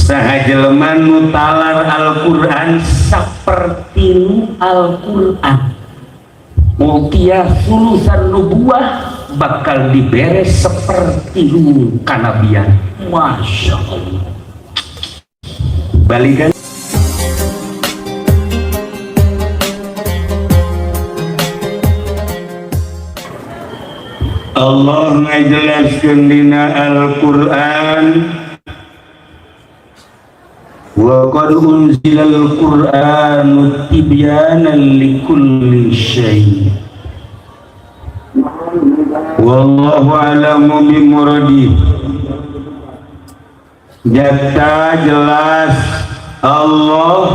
saha jelema nu talar Al-Qur'an saperti Al-Qur'an mutia sulusan nubuah bakal diberes seperti kanabian. Masya Allah. Balikan Allah ngajelaskeun dina Al-Qur'an wa qad unzilal Qur'anu tibyanan likulli syai' wallahu a'lamu bimuradi. Jata jelas Allah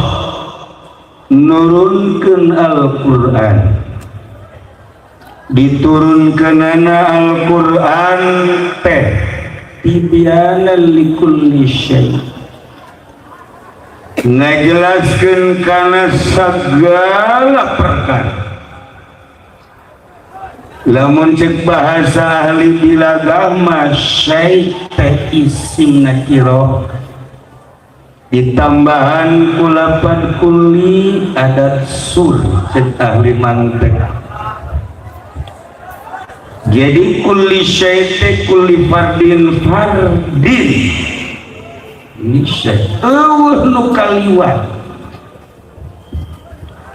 nurunkeun Al-Qur'an, diturunkeunana Al-Qur'an teh tibyanan likulli syai', ngajelaskeun kana sagala perkara. Lamun cek bahasa ahli bilagah mah syai' teh isim nakiro ditambahan kulapan kulli adat sur cek ahli mantek. Jadi kulli syai' teh kulli fardin fardin ini syai' eueuh nu kaliwat.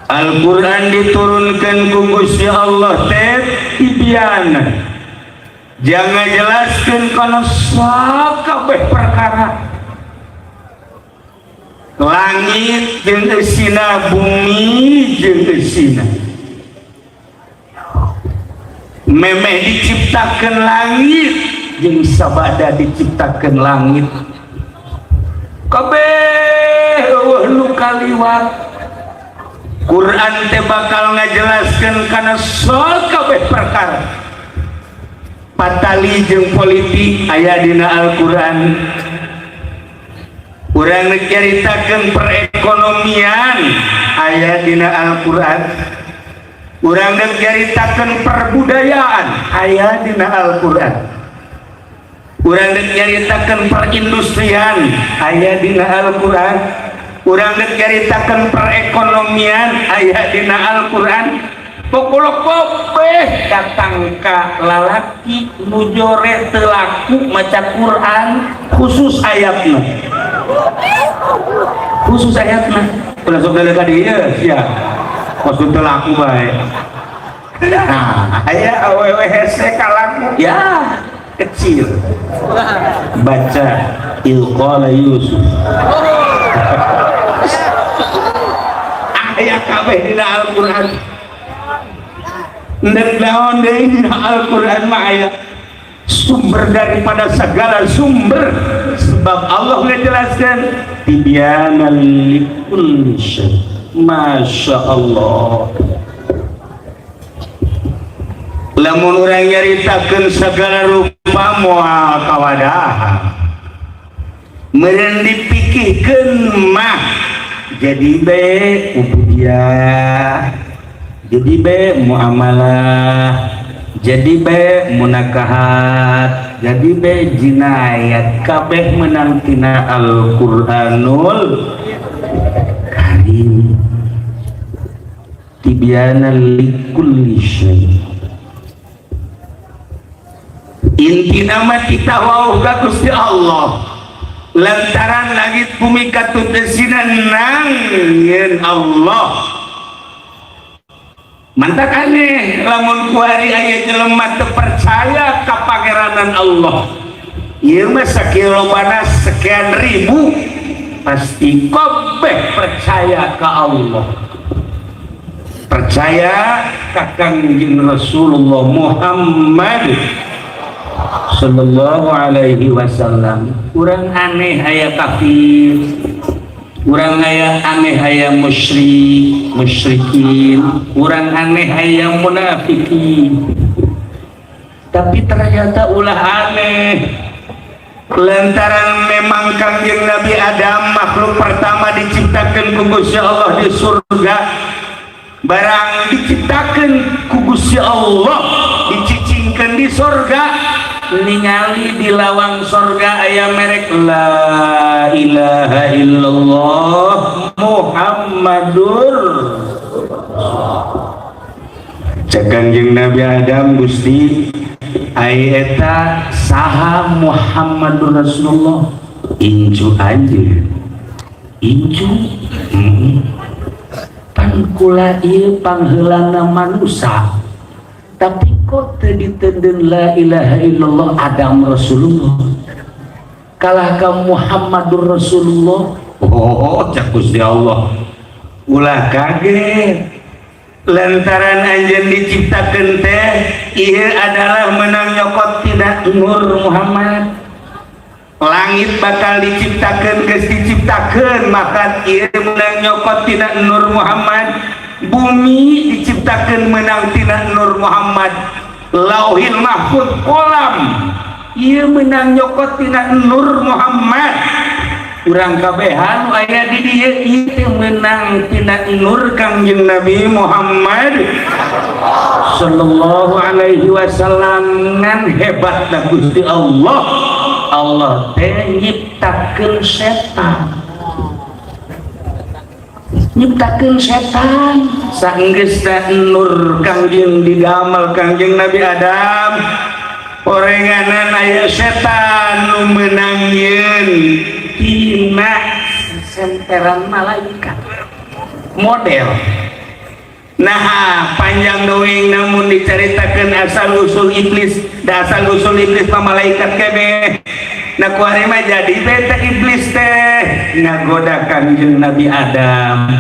Al-Qur'an diturunkan ku Gusti Allah teh tibyanan, jangan jelaskan kana sakabeh perkara langit jeung eusina, bumi jeung eusina. Memeh diciptakeun langit jeung sabada diciptakeun langit, kabeh eueuh nu kaliwat. Quran teh bakal ngajelaskeun kana sakabeh perkara. Patali jeung politik aya dina Al-Qur'an. Urang nyaritakeun perekonomian aya dina Al-Qur'an. Urang nyaritakeun perbudayaan aya dina Al-Qur'an. Urang nyaritakeun perindustrian aya dina Al-Qur'an. Urang nyaritakeun perekonomian aya dina Al-Qur'an. Pokoknya kabeh datang ka lalaki nu jore teu laku maca Quran khusus ayatna. Khusus ayatna. Ulah sok dalek ka dieu sia. Khusus teu laku bae. Nah, aya awewe hese kalaku ya kecil. Baca Ilqala Yusuf. Aya kabeh dina Al-Qur'an. Nadaon deui dina Al-Qur'an mah aya sumber daripada segala sumber, sebab Allah ngejelaskan tibyanan likulli syai'. Masya Allah. Lamun urang nyaritakeun segala rupa moal kawadahan, meureun dipikirkeun mah jadi be ubudiyah, jadi be muamalah, jadi be munakahat, jadi be jinayat, kabeh menang tina Al-Qur'anul Karim. Tibyanan likulli syai'. Intina mah kita wauh ka Gusti Allah. Lantaran langit bumi katutesina nangin Allah. Mantak aneh lamun kuari aya jelema teu percaya ka pangeranan Allah. Ieu mah sakilobana sekian ribu pasti kabeh percaya ka Allah. Percaya ka Kangjeng Rasulullah Muhammad sallallahu alaihi wasallam. Urang aneh aya kafir, urang aneh aya musyrikin, urang aneh aya munafikin. Tapi ternyata ulah aneh. Lantaran memang Kangjeng Nabi Adam makhluk pertama diciptakan ku Gusti Allah di surga. Barang diciptakan ku Gusti Allah dicicingkeun di surga, ningali di lawang surga aya merek la ilaha ilaha illallah Muhammadur Kangjeng Nabi Adam Gusti ayata saha Muhammadur Rasulullah inju aja inju pan kula ieu pangheulana manusia tapi kok teu diteudeun la ilaha illallah Adam Rasulullah kalah ka Muhammadur Rasulullah. Oh cak Gusti Allah ulah kaget lantaran anjeun diciptakeun teh ieu adalah menang nyokot tidak nur Muhammad. Langit bakal diciptakeun geus diciptakeun maka ieu menang nyokot tidak nur Muhammad. Bumi diciptakeun menang tidak nur Muhammad. Lauhil mahfuz kolam ieu menang nyokot tidak nur Muhammad. Urang kabehan aya di dieu ieu menang tina nur Kangjeng Nabi Muhammad sallallahu alaihi wasallam. Ngan hebatna Gusti Allah. Allah teh nyiptakeun setan. Nyiptakeun setan saenggeusna nur Kangjeng didamel Kangjeng Nabi Adam. Orenganan aya setan nu meunang yeun tina senteran malaikat model. Nah panjang doing namun diceritakan asal usul iblis dan asal usul iblis pa malaikat kene. Nah kuari mah jadi beta iblis teh ngagoda Kangjeng Nabi Adam.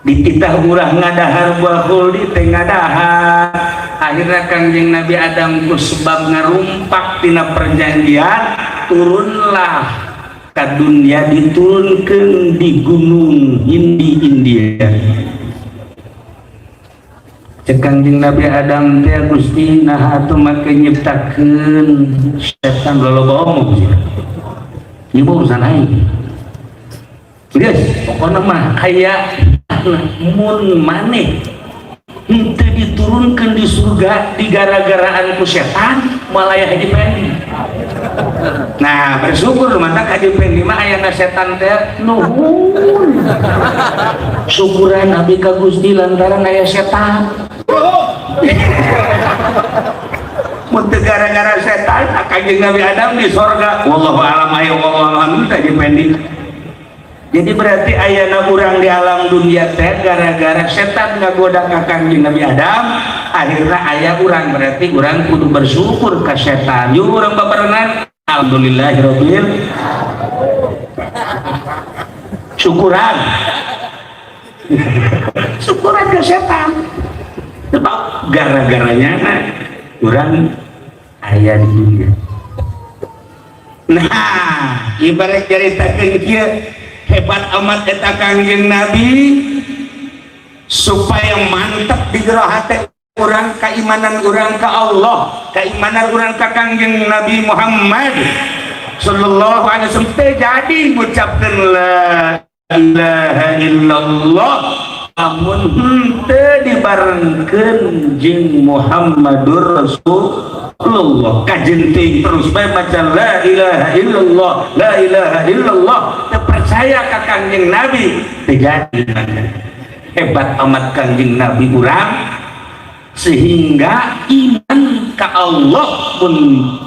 Dititah urah ngadahar buah huldi teh ngadahar. Akhirnya Kangjeng Nabi Adam ku sebab ngarumpak tina perjanjian turunlah ke dunia diturunkan di gunung India. Cek Kangjeng Nabi Adam teh Gusti nah atuh make nyiptakeun setan loloba omong sih. Ieu urusan aing. Geus pokona mah aya mun maneh henteu diturunkeun di surga di gara-garaan ku setan malah aya haji pendi. Nah bersyukur mata haji pendi mah aya setan teh nuhun. Syukuran abdi ka Gusti lantaran aya setan. Mun teu gara-gara setan Kangjeng Nabi Adam di surga. Wallahu a'lam aya wallahu a'lam haji pendi. Jadi berarti ayana urang di alam dunia teh gara-gara setan ngagoda ka Kangjeng Nabi Adam. Akhirnya aya urang berarti urang kudu bersyukur ka setan. Yuk urang babarengan alhamdulillahirabbil syukuran. Syukuran ke setan. Sebab gara-garanya urang aya di dunia. Nah, ibarat ceritakeun kieu hebat amat eta Kangjeng Nabi supaya mantap di jero hati urang keimanan urang ka Allah, keimanan urang ka Kangjeng Nabi Muhammad sallallahu alaihi wasallam teh jadi ngucapkeun la ilaha illallah amun henteu dibarengkeun jeung Muhammadur Rasulullah kajenting terus bae maca la ilaha illallah la ilaha illallah percaya ka Kangjeng Nabi terjadi. Hebat amat Kangjeng Nabi urang sehingga iman ka Allah pun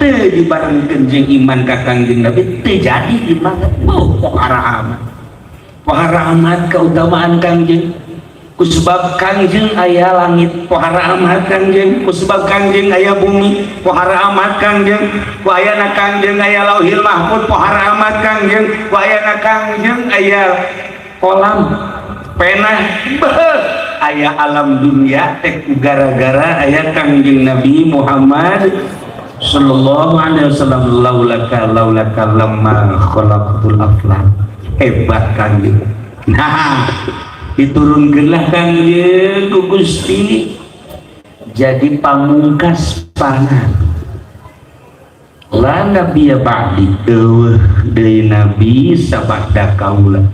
teu dibarengkeun jeung iman ka Kangjeng Nabi terjadi iman. Pohara amat keutamaan Kangjeng kusebab Kangjeng aya langit pohara amat Kangjeng kusebab Kangjeng aya bumi pohara amat Kangjeng ku ayana Kangjeng aya lauhil mahfuz pohara amat Kangjeng ku ayana Kangjeng aya kolam pena aya alam dunia teh gara-gara aya Kangjeng Nabi Muhammad sallallahu alaihi wasallam laulaka lamma khalaqtul aflam. Hebat Kangjeng. Nah diturunkanlah Kangjeng ku Gusti jadi pamungkas pangan la nabiya ba'di deui nabi sabada kaula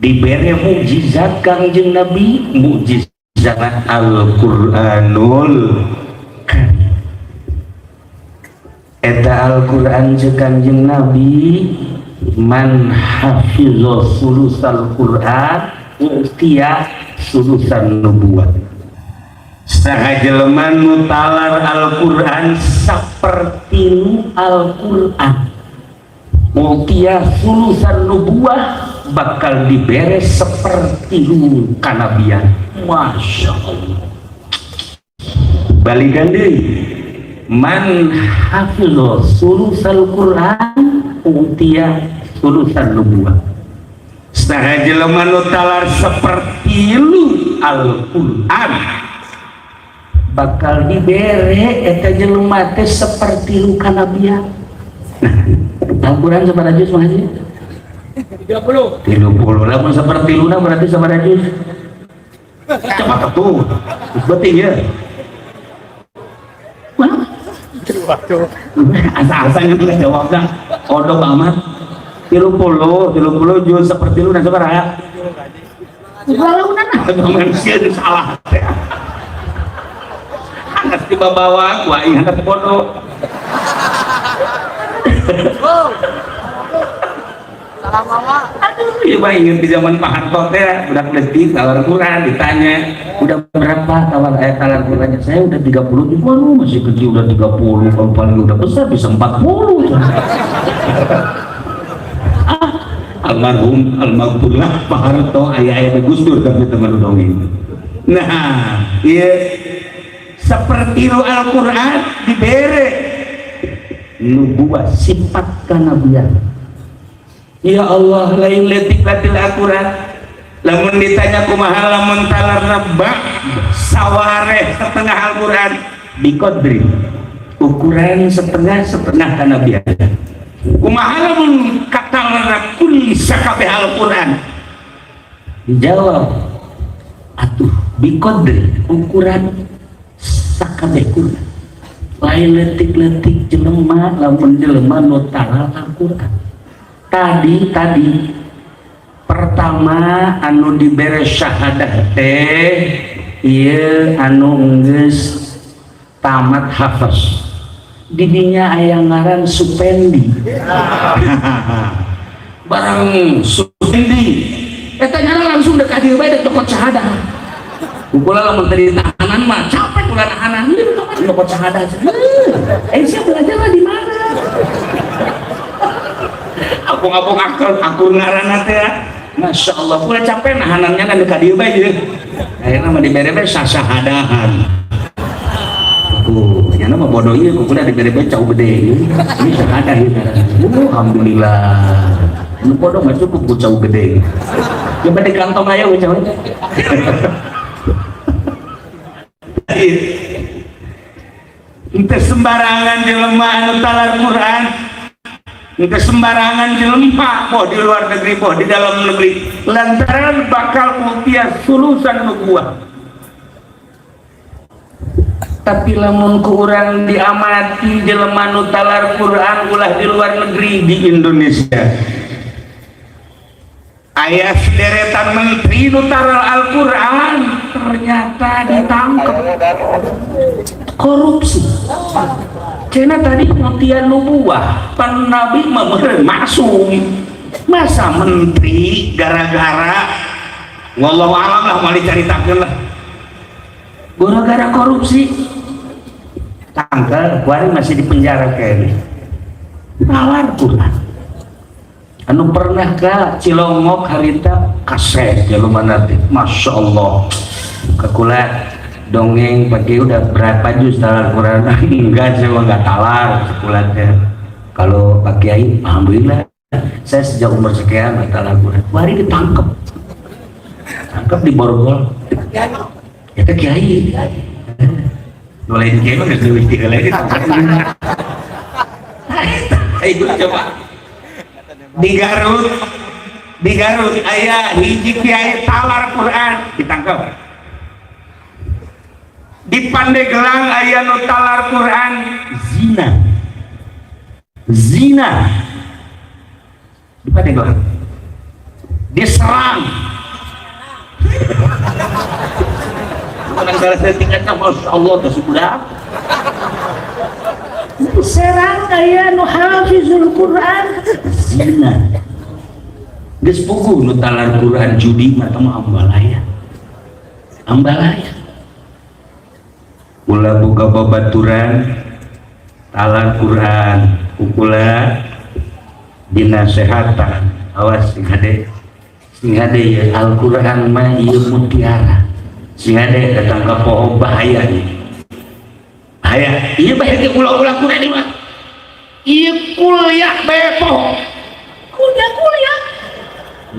dibere mukjizat Kangjeng Nabi mukjizat Al-Qur'anul eta Al-Qur'an jeung Kangjeng Nabi man hafizah sulusal Quran utia sulusan nubuwah. Saha jelema nu talar Al-Qur'an saperti Al-Qur'an utia sulusan nubuwah bakal diberes seperti kanabian. Masya Allah. Balikan deui man hafizah sulusal Quran utia sulusan nubuwah. Saha jelema nu talar seperti Al-Qur'an bakal dibere eta jelema teh seperti kanabian. Al-Quran sabaraha juz mah haji? 30. Lamun seperti luna berarti sabaraha juz? Coba tuh. Berarti ya. Asa-asanya tuh jawabna kodok amat. 30 juz seperti luna sabaraha? Manusia itu salah. Anak tiba bawa, wah ingat bodoh. Aduh, ya ingat di zaman Pak Harto teh udah letih talar Quran ditanya udah berapa talar Qurannya, saya udah 30. Waduh masih kecil udah 30, kalau paling udah besar bisa 40. Almarhum Pak Harto ayah-ayah Gus Dur tapi teman dongeng. Nah, iya seperti Al-Quran dibere nubuah sifat kanabian. Ya Allah, lain letik latil Al-Quran. Lamun ditanya kumaha lamun talar nebak sawareh setengah Al-Quran biqadri ukuran setengah kanabian. Kumaha lamun katalar kulli sakabeh Al-Quran dijawab atuh biqadri ukuran sakabeh Quran. Lain letik-letik jelema lamun jelema nu talar Al-Quran. Tadi pertama anu dibere syahadah teh ieu anu geus tamat hafaz didinya aya ngaran Supendi. Barang Supendi eta nyana langsung deuk ka dieu bae deuk dokot syahadah. Ukula lamun tadi tahanan mah capek ulah tahanan ieu dokot syahadah. Saya belajar di mana? Aku aku ngaranna teh Masya Allah pula capek nahanannya kan dekat dia baik akhirnya mah dibere-bere sasahadahan ya nama bodoh iya aku udah dibere-bere cau gede ini syahadah ya alhamdulillah ini bodoh mah cukup ku cau gede coba di kantong aja ku cau itu sembarangan jelema anu talar Quran. Ke sembarangan jelema mau di luar negeri mau di dalam negeri lantaran bakal utia sulusan nubuah. Tapi lamun ku urang diamati jelema nu talar Quran ulah di luar negeri di Indonesia aya sederetan menteri nu talar Al-Quran ternyata ditangkap korupsi. Cina tadi pengertian nubuah pan Nabi meureun maksum masa menteri gara-gara wallahu alam lah mau dicaritakeun lah gara-gara korupsi tanggal kemarin masih di penjara kayaknya talar Quran anu pernah ke Cilongok harita kaset jelema nanti Masya Allah kekulat dongeng pakai udah berapa juz talar Quran enggak saya enggak talar sekulatnya kalau Pak Kiai alhamdulillah saya sejak umur sekian enggak talar Quran hari ditangkap di Borgol itu Kiai mulai di Kiai mah nggak lebih tiga lagi ayo coba di Garut ayah hiji Kiai talar Quran ditangkap. Di Pandeglang aya nu talar Quran zina di Pandeglang diserang bukan salah tingkatnya Masya Allah sudah serang aya nu hafizul Quran zina geus puguh nu talar Quran judi mah teh ambalaya ulah boga babaturan talar Quran ukula dinasehatan awas sing hade ya Al-Quran mah ieu mutiara sing hade datang ka poho bahaya ieu bahaya ke ulah Quran ieu mah ieu kuliah bae poho kuliah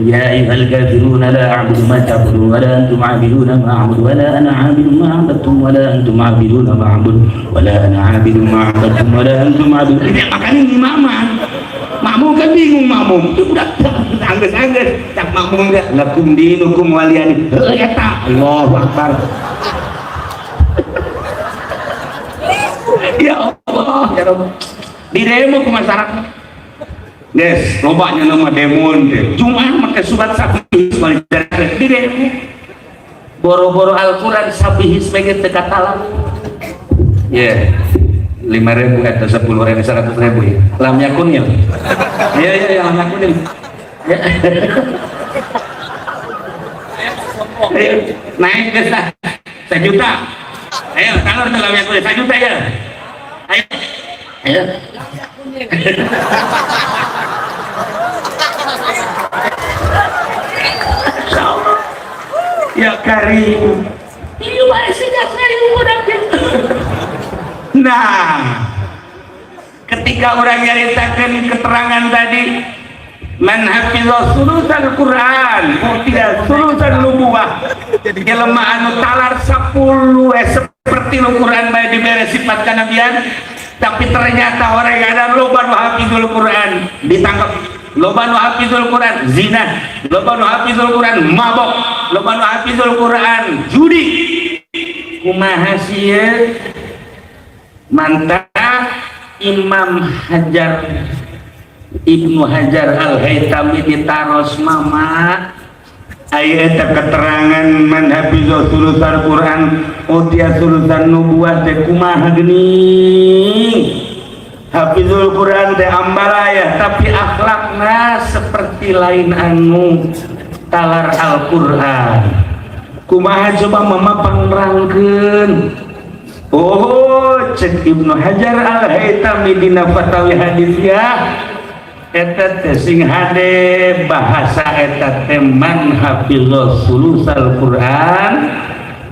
ya ayyuhal kafiruna la a'budu ma ta'budun wa la antum 'abiduna ma a'budu wa la ana 'abidun ma 'abadtum wa la antum 'abiduna ma a'budu wa la ana 'abidun ma 'abadtum wa la antum 'abidun makanya makmum kan bingung makmum itu udah angges tak makmum enggak lakum dinukum waliyani eta Allahu akbar ya Allah ya Rabb di demo ke masyarakat guys lobanya nama demon cuma pakai surat sabihis di demo boro-boro Al-Quran sabihis pengen dekat talam ya 5.000 atau 10.000 100.000 ya lam yakun ya lam yakun ya ayo naik ke 1 juta ayo kalau lam yakun 1 juta ya ayo ya Karim ini masih kasih udah nah ketika orang nyaritakan keterangan tadi man hafizah sulusan Quran tidak sulusan nubuwah jelema anu talar 10 seperti Quran bae dibere sifat kanabian tapi ternyata orang yang ada loba nu hafizul Quran ditangkap loba nu hafizul Quran zina loba nu hafizul Quran mabok loba nu hafizul Quran judi kumaha sieun mantap Imam Hajar Ibnu Hajar Al-Haytami ditaros mama ayat keterangan man hafizah sulusan Quran utia sulusan nubuwah teh kumaha geuning hafizul Quran teh ambalaya tapi akhlakna seperti lain anu talar Al-Quran kumaha coba mama pangrangkeun oh cek Ibnu Hajar Al-Haytami dina fatawi hadisnya eta teh sing hade bahasa eta teh man hafizah sulusal Quran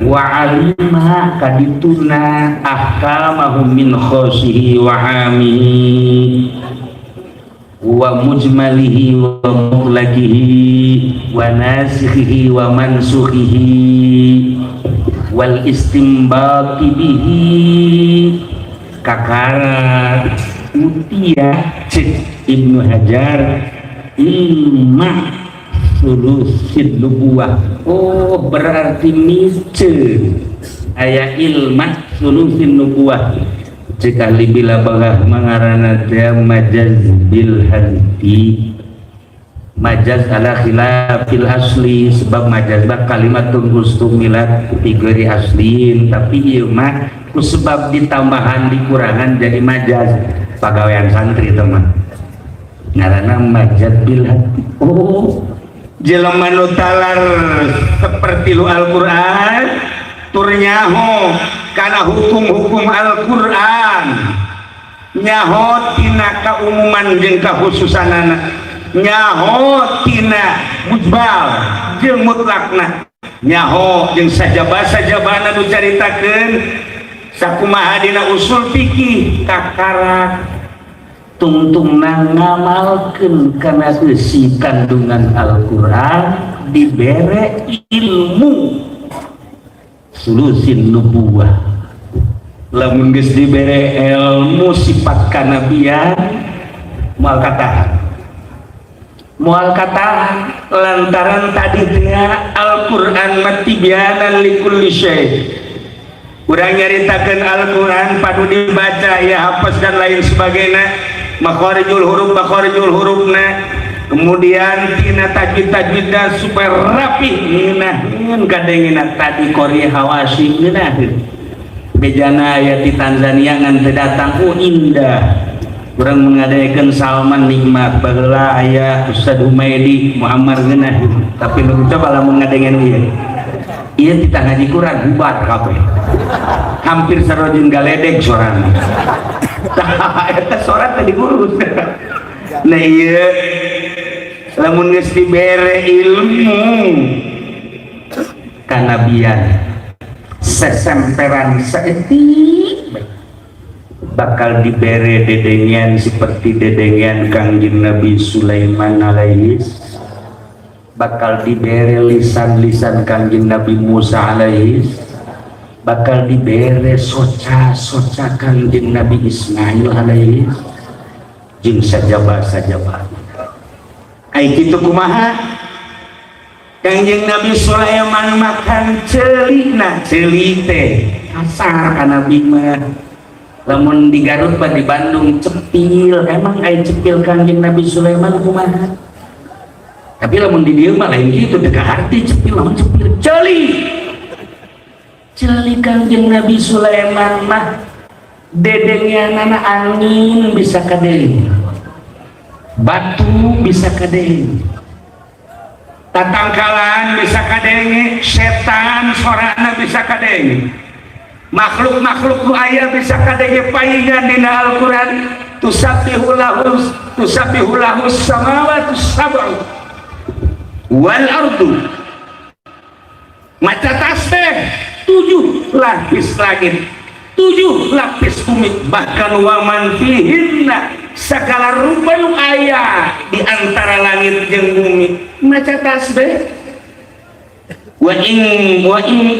wa alima kadituna ahkamahum min khosihi wa amihi wa mujmalihi wa mutlaqihi wa nasikhihi wa mansukhihi wal istinbati bihi kakara utia cek Ibnu Hajar ilma sulusid nubuwah oh berarti mice aya ilma sulusin nubuwah jika libila bagah mangarana dia majaz bil hadi majaz ala khilafil asli sebab majaz bak kalimatun ustumilat figuri aslin tapi ieu mah sebab ditambahan dikurangan jadi majaz pagawean santri teman ngaranna majaz bil hadi oh jelema nu talar seperti lu Al-Qur'an tur nyaho kana hukum-hukum Al-Qur'an nyaho tina kaumuman jeung kakhususanana nyaho tina mujbal jeung mutlakna nyaho jeung sajabah-sajabahna nu caritakeun sakumaha dina usul fikih kakarak tungtungna ngamalkeun kana isi kandungan Al-Qur'an dibere ilmu sulusin nubuwah lamun geus dibere ilmu sifat kanabian moal kata lantaran tadi dia Al-Quran matibyanan likulli syai urang nyaritakeun Al-Quran padu dibaca ya hafaz dan lain sebagainya makharijul hurufna kemudian tina tajwid-tajwidna supaya rapih ngeunah kadengina tadi qori hawasi ngeunah bejana aya di Tanzania ngan teu datang indah kurang mengadakan Salman nikmat baheula aya Ustaz Humaydi Muhammad geunah tapi nu coba lamun ngadengen ieu kita ngaji Quran bubar kabeh hampir sarojin galedeg sorana eta sorat teh diurus nah ieu lamun geus dibere ilmu kanabian sesemperan saeutik bakal dibere dedengian seperti dedengian Kangjeng Nabi Sulaiman alaihis, bakal dibere lisan-lisan Kangjeng Nabi Musa alaihis, bakal dibere soca-soca Kangjeng Nabi Ismail alaihis, jeung sajabah-sajabah. Ai kitu kumaha? Kangjeng Nabi Sulaiman makan ceuli, nah ceuli teh kasar ka Nabi mah. Lamun di Garut pa di Bandung cepil, emang aya cepil Kangjeng Nabi Sulaiman kumaha? Tapi lamun di dieu mah lain kitu teu kaharti cepil, lamun cepil ceuli. Ceuli Kangjeng Nabi Sulaiman mah dedengianana angin bisa kadeng. Batu bisa kadeng. Tatangkalan bisa kadenge, setan sorana bisa kadenge. Makhluk-makhluk nu aya bisa kadenge paingan dina Al-Qur'an tusabbihu lahu samawati sab'u wal ardu maca tasbih 7 lapis langit 7 lapis bumi bahkan waman fihinna segala rupa nu aya di antara langit jeung bumi maca tasbih. Wa in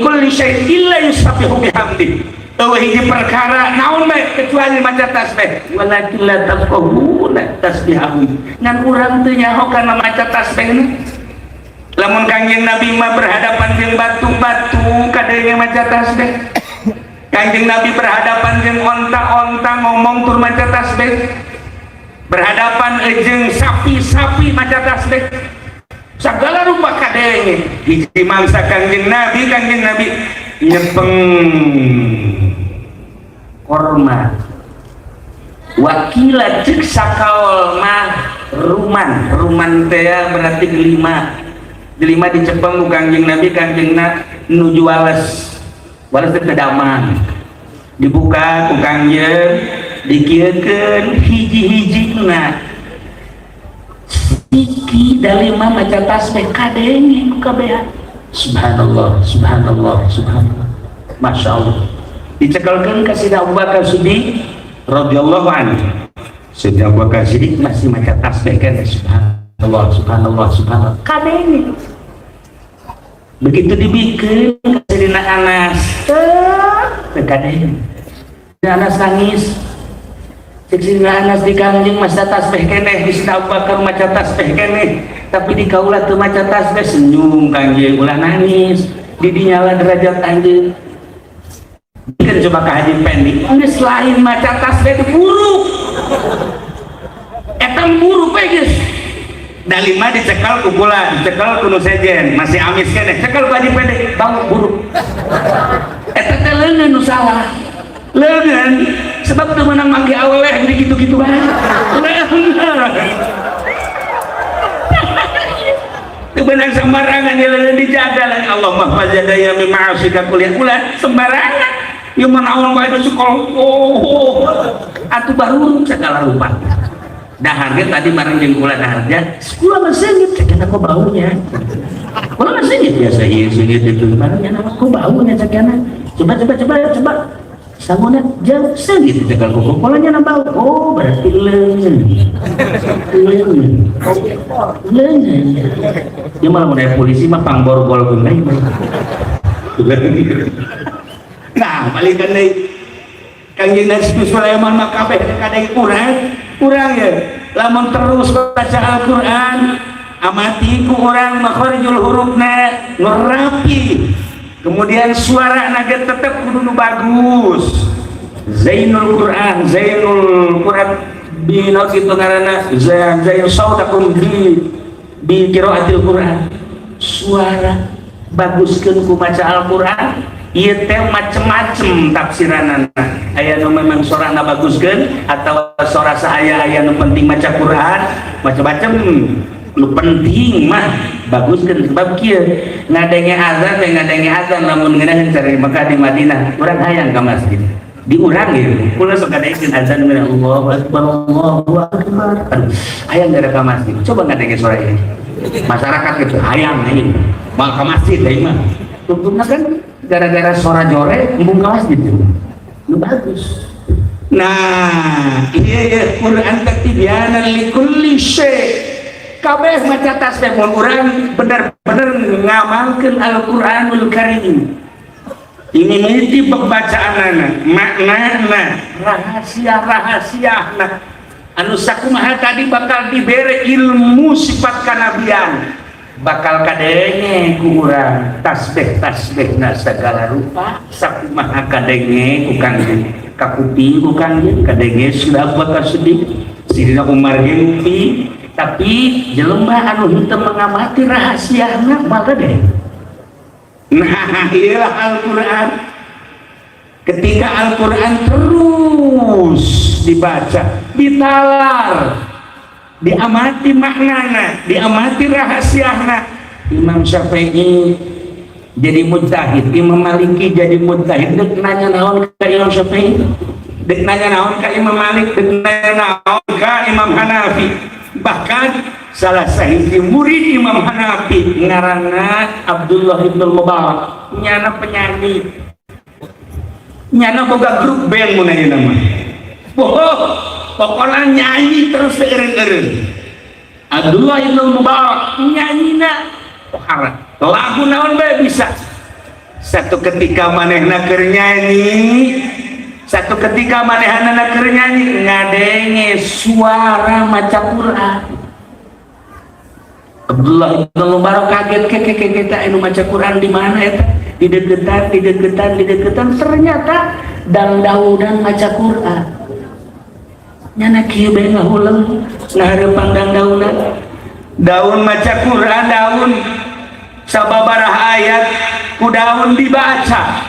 kulli syai'in illa yusabbihu bihamdi. Teu hiji perkara naon bae kecuali maca tasbih. Walakin la tafqahuna tasbihahum. Ngan urang teu nyaho kana maca tasbih. Lamun Kangjeng Nabi mah berhadapan jeung batu-batu kadenge maca tasbih. Kangjeng Nabi berhadapan jeung onta-onta ngomong tur maca tasbih. Berhadapan jeung sapi-sapi maca tasbih. Segala rupa kadenge hiji mangsa Kangjeng Nabi nyepeng korma wakila cek sakaol mah ruman teh berarti gelima dicepeng ku Kangjeng Nabi nuju wales teh kedaman dibuka ku Kangjeng dikiekeun hiji-hijina iki dalima maca tasbih kadenge kabeh. Subhanallah, subhanallah, subhanallah. Masyaallah. Dicekelkeun ka Sayyidina Abu Bakar Siddiq radhiyallahu anhu. Sayyidina Abu Bakar Siddiq masih maca tasbih kan subhanallah, subhanallah, subhanallah. Kadenge. Begitu dibikin ka Sayyidina Anas, kadenge. Anas nangis. Sayyidina Anas di Kangjeng maca tasbih keneh, Sayyidina Abu Bakar maca tasbih keneh, tapi di kaula teu maca tasbih senyum Kangjeng ulah nangis. Di dinyala derajat anjeun. Dikeun coba ka Haji Pendi, geus lain maca tasbih teh buruk. Eta buruk we geus. Dalima dicekal ku kula, dicekal ku nu sejen, masih amis keneh. Cekal ku Haji Pendi, bau buruk. Eta teh leungeun nu salah. Leungeun sebab teu meunang mangge aweleh di gitu-gitu bae. Teu meunang sembarangan leungeun dijaga lah Allah mahfazadaya min ma'asika kuliah ulah sembarangan. Ieu mah naon bae sekolah. Atuh baru segala rupa. Dahar ge tadi bareng jeung kula daharja, kula mah seungit cenah kok baunya. Kula mah seungit biasa ieu seungit itu barengnya nama kok baunya cenah. Coba. Sangonet jauh segitu cekal kuku polanya nambah. Oh berarti leungeun dia malah mau naik polisi mah pangborgol gunai. Nah balik kan deui Kangjeng Nabi Sulaiman mah kabeh kadang kurang ya lamun terus baca Al-Qur'an amati ku urang makharijul hurufna ngerapi. Kemudian suara naga tetap kudu bagus. Zainul Quran bino gitu karena zain saudakum bi qiraatil Quran. Suara baguskeun ku maca Al-Qur'an Ieu teh macem-macem tafsiranana. Aya nu memang sorana baguskeun atau sora saaya aya nu penting maca Quran, macam-macam. Nu penting mah baguskeun sebab kieu ngadenge azan lamun ngeunah cari Mekah di Madinah urang hayang ka masjid. Di urang ieu kula sok ngadengeun azan ngeunah Allahu Akbar Allahu Akbar. Hayang gara ka masjid. Coba ngadenge suara ini. Masyarakat gitu hayang ini. Mau ka masjid deui mah. Tuntunna kan gara-gara suara jore embung ka masjid itu. Nu bagus. Nah, ieu Quran tibyanan likulli syai'. Kabeh maca tasbih mun urang bener-bener ngamalkeun Al-Qur'anul Karim. Ini mimiti pembacaanana, maknana, rahasia-rahasiana. Anu sakumaha tadi bakal dibere ilmu sifat kanabian. Bakal kadenge ku urang tasbih-tasbihna sagala rupa, sakumaha kadenge ku kangge kakuping ku kangge kadenge sudah bakal sedih. Sidina Umar ge ngupi tapi jelema anu henteu mengamati rahasiana maka deh. Nah, iyalah Al-Qur'an. Ketika Al-Qur'an terus dibaca, ditalar, diamati maknana, diamati rahasiana, Imam Syafi'i jadi mujtahid, Imam Maliki jadi mujtahid. Dek nanya naon ka Imam Syafi'i, dek nanya naon ka Imam Malik, dek nanya naon ka Imam Hanafi. Bahkan salah sahiji murid Imam Hanafi ngaranna Abdullah ibn Mubarak, nyana penyanyi, nyana boga grup band mun aya nama. Pokoknya nyanyi terus eureun-eureun. Abdullah ibn Mubarak nyanyina pohara. Lagu naon bae bisa. Satu ketika manehna keur nyanyi, satu ketika manehana keur nyanyi ngadenge suara maca Quran. Abdullah bin Mubarak kaget kita anu maca Quran di mana eta? Di deketan ternyata dangdaunan maca Quran. Nyana kieu bae ngahuleng ngahareupan dangdaunan. Daun maca Quran, daun sababaraha ayat ku daun dibaca.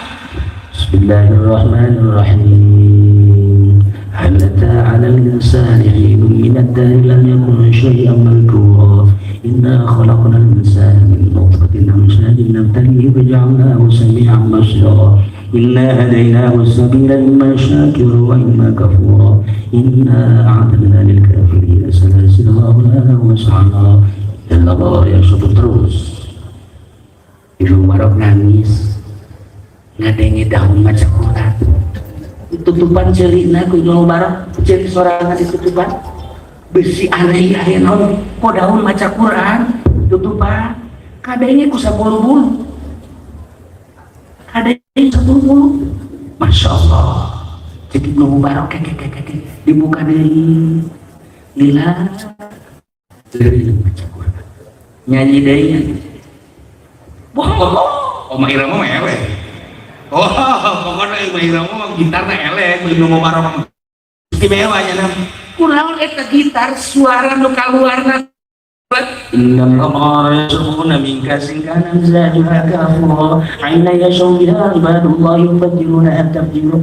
Bismillahirrahmanirrahim. Hal ata 'alal insani hinun minad dahr lam yakun syai'an madhkura. Inna khalaqnal insana min nutfatin amshajin nabtalihi faja'alnahu sami'an basira. Inna hadaynahu as-sabila imma shakira wa imma kafura. Inna a'tadna lil kafirina salasila wa aghlalan wa sa'ira. Dan Allah yang sebut terus. Ibnu Mubarak nangis ngadenge daun maca Quran. Tutupan cerina ku Ibnu Mubarak ceri sorangan ditutupan besi aneh aya naon ko daun maca Quran tutupan kadenge ku 10 bulu kadenge 10 bulu. Masya Allah cek Ibnu Mubarak keke dibuka deui lila deui maca Quran nyanyi deui. Oma irama mah eleh. Pokoknya Ima irama mah gitarna eleh, Ibnu Mubarak istimewa nya na. Kunaon eta gitar suara nu kaluarna. Innal amara yasmuna min kasin kana zajuha kafura. Aina yasau biha ibadullah yufajjiruna at-tafjira.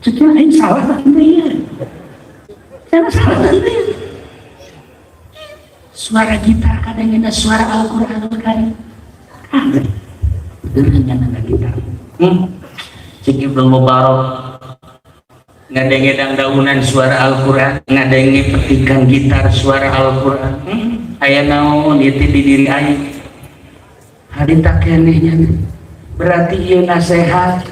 Cekel aing salah nanti ya. Cara salah nanti. Suara gitar kadang-kadang suara Al-Qur'anul Karim. Dengan nana gitar. Cik Ibnu Mubarak ngadenge dangdaunan suara Al-Qur'an, ngadenge petikan gitar suara Al-Qur'an. Aya naon ieu di diri aing. Harita keneh nya. Berarti ieu nasehat.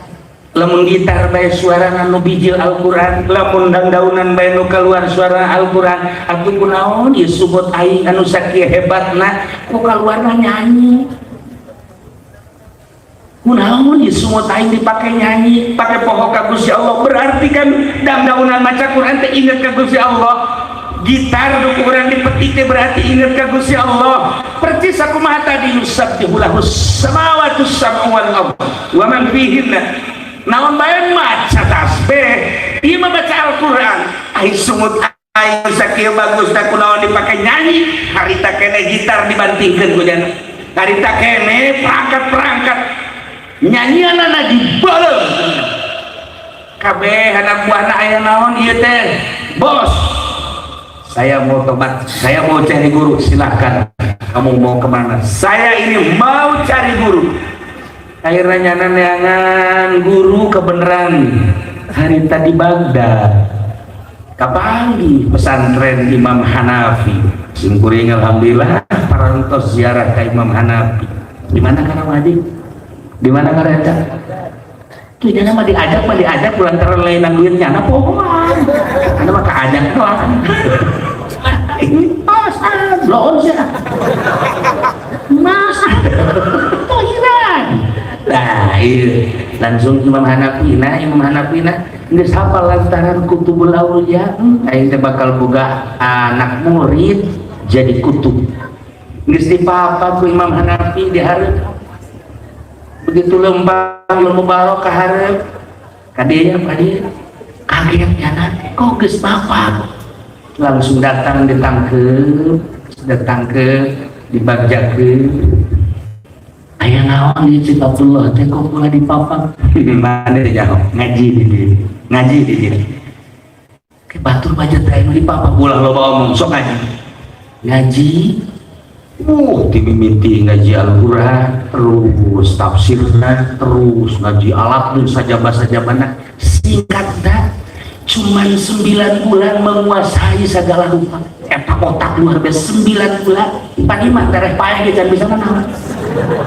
Lamun gitar bae suarana nu bijil Al-Qur'an, lamun dangdaunan bae nu kaluar suara Al-Qur'an, atuh kunaon ieu subut aing anu sakieu hebatna ku kaluarna nyanyi. Kunaon ieu sumut aing dipake nyanyi, pake poho ka Gusti Allah, berarti kan dangdaunan maca Quran teh inget ka Gusti Allah. Gitar nu urang dipetik teh berarti inget ka Gusti Allah. Percis sakumaha tadi yusabbihu lahus samawati sab'u wal ardh wa man fihinna. Naon bae maca tasbih, ieu mah baca Al-Qur'an. Ai sumut aing sakieu bagus teh kunaon dipake nyanyi, harita keneh gitar dibantingkeun ku jana. Harita keneh perangkat-perangkat nyanyian anak dibalem kabeh anak buahna aya naon ieu teh bos saya mau tobat saya mau cari guru silahkan kamu mau kemana saya ini mau cari guru akhirnya nyanyian guru kebenaran hari tadi Baghdad kapanggih pesantren Imam Hanafi singkuring alhamdulillah parantos ziarah ke Imam Hanafi di mana karang adik di mana kareta kita mah diajak lantaran lainan duitnya na pohon anda mah kaajak doang ini masa bloos ya masa tohiran nah iya langsung Imam Hanafi geus hafal lantaran kutubul auliya aing teh bakal boga anak murid jadi kutub geus dipapat ku Imam Hanafi di hareup begitu lembang ilmu barok ka hareup kadieu kaget ya nanti kok geus papat langsung datang dibagjakeun aya naon ieu Cik Abdullah teh kok pula dipapat mana dijawab ngaji di dieu ke batur baca teh nu dipapat ulah loba omong sok ngaji timimiti ngaji Al-Quran terus tafsirna terus ngaji alat dan sajabah-sajabana singkatna cuman 9 bulan menguasai segala rupa eta otak luar biasa 9 bulan panimah tereh paeh geus bisa menang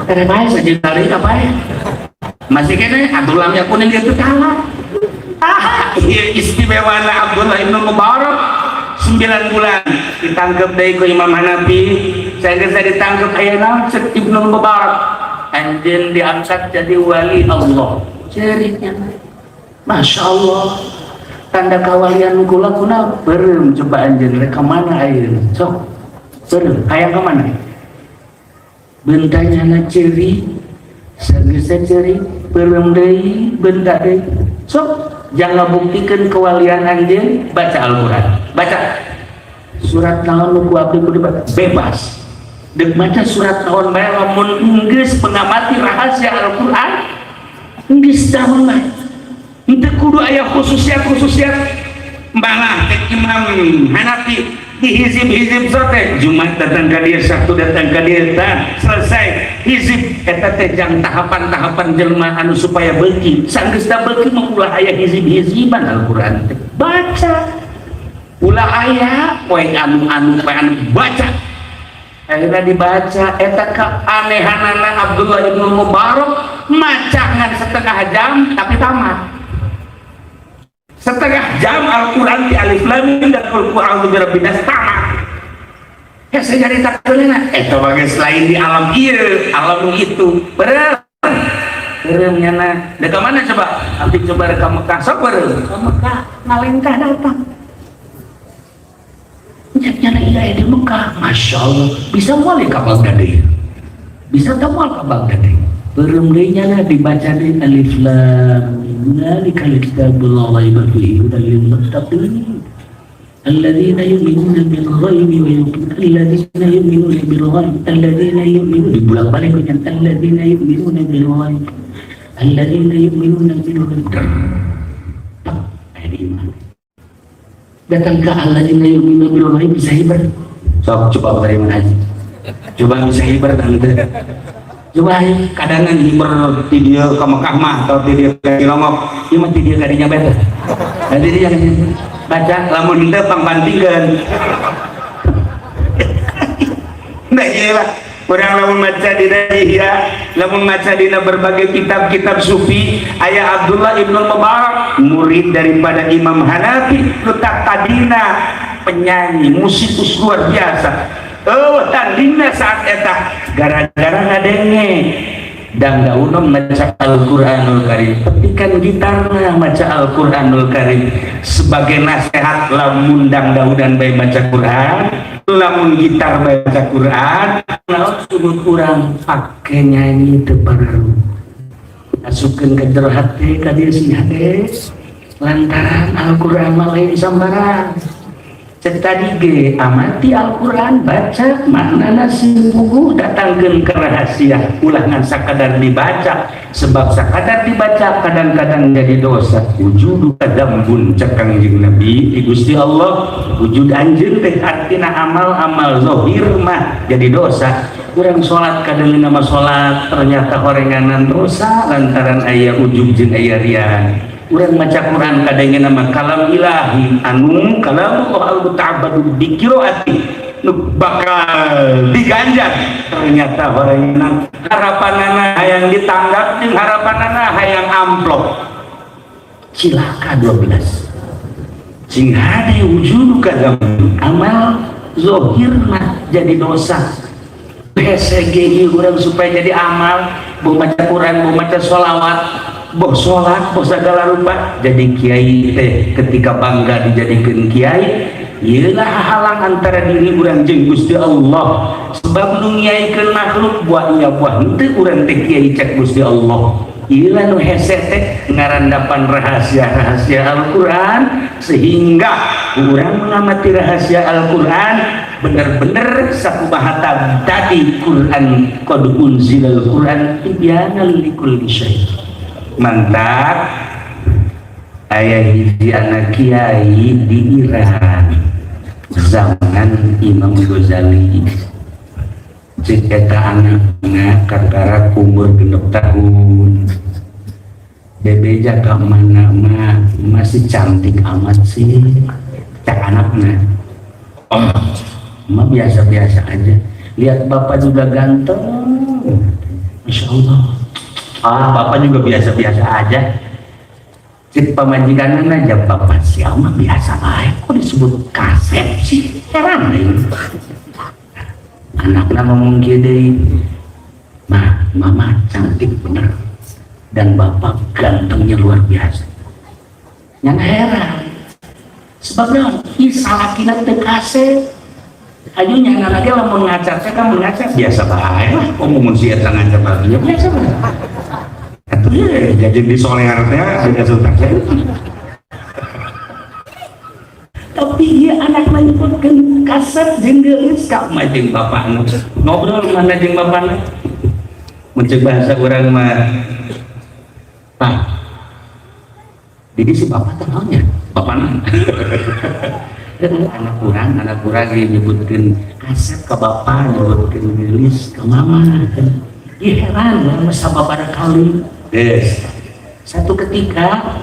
tereh paeh saja kali ka paeh masih kene Abdullah ya kuning itu kalah istimewa Abdullah Ibnu Mubarak 9 bulan ditangkap dari ku Imam Hanafi saya ditangkap ayeuna Syekh Ibnu Mubarak anjeun diangkat jadi wali Allah ceritnya Masya Allah tanda kawalian kula kuna beureum coba anjeun rek ka mana ayeuna sok beureum hayang ka mana bentanya ceri sageus ceri beureum deui benta deui sok jangan buktikan kewalian anjeun baca Al-Quran baca surat naon nu ku abdi kudu bebas deuk maca surat naon bae lamun geus pengamati rahasia Al-Quran geus daun mah henteu kudu aya khususiat malah Imam Hanafi dihizib-hizib sote Jumat datang ka dieu Sabtu datang ka dieu selesai hizib eta teh jang tahapan-tahapan jelema anu supaya beuki sanggeus da beuki mah ulah aya hizib-hiziban Al-Quran teh baca ulah aya poe anu baca akhirnya dibaca eta keanehanana Abdullah Ibnu Mubarak maca ngan setengah jam tapi tamat setengah jam Al-Quran di alif lam mim dan Al-Quran di Rabbin Nas tamat ya saya jadi takutnya eta bagai selain di alam ieu alam itu beureum nyana da ka mana coba abdi coba ka Mekah sok beureum ka Mekah ngalengkah datang nyana iya di Mekah Masya Allah bisa moal ka Baghdad bisa tamual ka Baghdad beureum deui nyana dibaca deui alif lam ذلك الكتاب لا ريب فيه هدى للمتقين الذين يؤمنون بالغيب الذين يؤمنون dibolak-balik الذين يؤمنون بالغيب datang ke alladzina yu'minuna bil ghaib bisa hibar sok coba dari mana aja coba bisa hibar tante coba kadangan hiber di dia ke Mekah mah atau di dia ke Lombok ini mah di dia kadinya beta nanti dia baca lamun henteu pangbantingkeun nah iyalah orang lamun maca dina ihya lamun maca dina berbagai kitab-kitab sufi aya Abdullah Ibnu Mubarak murid daripada Imam Hanafi letak tadina penyanyi musikus luar biasa tandingna saat eta gara-gara ngadenge dan daunom maca Al-Quranul Karim petikan gitarna maca Al-Quranul Karim sebagai nasihat lamun daudan bae maca Quran lamun gitar baca Quran lamun sudut urang pake nyanyi teu pararu asukeun ka jero hate ka dieu si hate lantaran Al-Quran mah lain sambarang tadi ge amati Al-Quran, baca maknana simpugu, datangkan ke rahasia, ulangan sakadar dibaca, sebab sakadar dibaca kadang-kadang jadi dosa. Wujud kadambun cekang jeung Nabi di Gusti Allah, wujud anjeun teh artina amal-amal zahir mah jadi dosa. Urang sholat kadang nama sholat ternyata horenganan dosa lantaran aya ujub jeung aya rian. Urang maca Quran kadang nama kalam ilahi anu kalam al-muta'abbadu bi qiraati nu bakal diganjar ternyata horenganan harapanana hayang ditanggap jeung harapanana hayang amplop. Cilaka 12 sing hade wujud kadang amal zahir mah jadi dosa. PSGI orang supaya jadi amal, mau baca Quran, mau baca sholawat, mau sholat, mau segala rupa. Jadi kiai teh ketika bangga dijadikan kiai, ialah halang antara diri orang jeung Gusti Allah. Sebab nu ngiaikeun makhluk buat nya buah henteu urang teh kiai cek Gusti Allah. Ialah nu hese teh ngarandapan rahasia-rahasia Al-Quran sehingga orang mengamati rahasia Al-Quran bener-bener sakumaha tadi Quran qad unzilal Quran tibyanan likulli syai. Mantap. Aya hiji anak kiai di Iran zaman Imam Ghazali. Cek eta anakna kakara umur 6 tahun. Bebeja ka mana mah masih cantik amat sih cak anakna. Oh, mah biasa-biasa aja. Lihat bapak juga ganteng, Masya Allah. Bapak juga biasa-biasa aja. Cik pamajikan aja bapak siapa biasa aja. Kok disebut kasep sih? Heran deh. Anaknya ngomong gini, mama cantik bener dan bapak gantengnya luar biasa. Yang heran sebabnya salah kita tekase ajunya lagi lamun ngacar saya kan mengacar biasa baik lah ngomong sih eta ngacar baginya biasa baik atuh jadi di soleharnya beda sultan saya. Tapi dia anak menyebutkan kasar jenggelis kak majeng bapak ngobrol mana jeng bapak mencek bahasa orang mah pak jadi si bapak terhanya bapak anak kurang menyebutkan kasar ke bapak menyebutkan gelis ke mama dia heran lah masa bapak kali yes. Satu ketika